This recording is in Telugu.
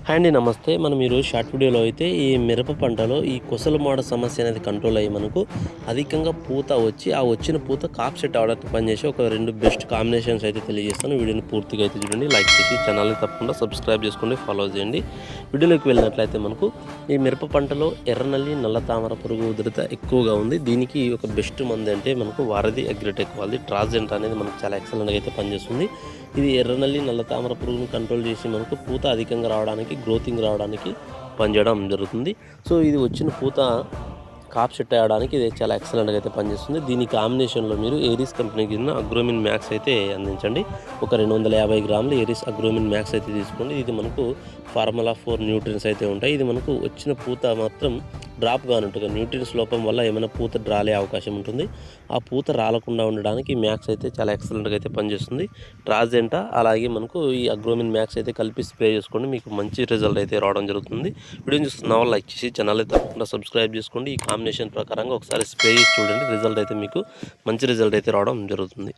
హాయ్ అండి, నమస్తే. మనం ఈరోజు షార్ట్ వీడియోలో అయితే ఈ మిరప పంటలో ఈ కొసలు మోడ సమస్య అనేది కంట్రోల్ అయ్యి మనకు అధికంగా పూత వచ్చి ఆ వచ్చిన పూత కాప్ సెట్ అవడానికి పనిచేసి ఒక రెండు బెస్ట్ కాంబినేషన్స్ అయితే తెలియజేస్తాను. వీడియోని పూర్తిగా అయితే చూడండి, లైక్ చేసి ఛానల్ని తప్పకుండా సబ్స్క్రైబ్ చేసుకోండి, ఫాలో చేయండి. వీడియోలోకి వెళ్ళినట్లయితే మనకు ఈ మిరప పంటలో ఎర్రనల్లి నల్ల తామర పురుగు ఉధృత ఎక్కువగా ఉంది. దీనికి ఒక బెస్ట్ మంది అంటే మనకు వారధి అగ్రిటెక్ వాళ్ళది ట్రాజెంట్ అనేది మనకు చాలా ఎక్సలెంట్గా అయితే పనిచేస్తుంది. ఇది ఎర్రనల్లి నల్ల తామర పురుగును కంట్రోల్ చేసి మనకు పూత అధికంగా రావడానికి, గ్రోతింగ్ రావడానికి పనిచేయడం జరుగుతుంది. సో ఇది వచ్చిన పూత కాప్ సెట్ అయ్యడానికి ఇది చాలా ఎక్సలెంట్గా అయితే పనిచేస్తుంది. దీని కాంబినేషన్లో మీరు ఏరిస్ కంపెనీకి చెందిన అగ్రోమిన్ మ్యాక్స్ అయితే అందించండి. ఒక 250 గ్రాములు ఏరిస్ అగ్రోమిన్ మ్యాక్స్ అయితే తీసుకోండి. ఇది మనకు ఫార్ములా 4 న్యూట్రియన్స్ అయితే ఉంటాయి. ఇది మనకు వచ్చిన పూత మాత్రం డ్రాప్ కానుంటుంది. న్యూట్రియన్స్ లోపం వల్ల ఏమైనా పూత రాలే అవకాశం ఉంటుంది. ఆ పూత రాలకుండా ఉండడానికి మ్యాక్స్ అయితే చాలా ఎక్సలెంట్గా అయితే పనిచేస్తుంది. ట్రాజెంటా అలాగే మనకు ఈ అగ్రోమిన్ మ్యాక్స్ అయితే కలిపి స్ప్రే చేసుకోండి, మీకు మంచి రిజల్ట్ అయితే రావడం జరుగుతుంది. వీడియోని చూస్తున్న వాళ్ళు లైక్ చేసి ఛానల్ అయితే తప్పకుండా సబ్స్క్రైబ్ చేసుకోండి. ఈ కాంబినేషన్ ప్రకారంగా ఒకసారి స్ప్రే చేసి చూడండి, రిజల్ట్ అయితే మీకు మంచి రిజల్ట్ అయితే రావడం జరుగుతుంది.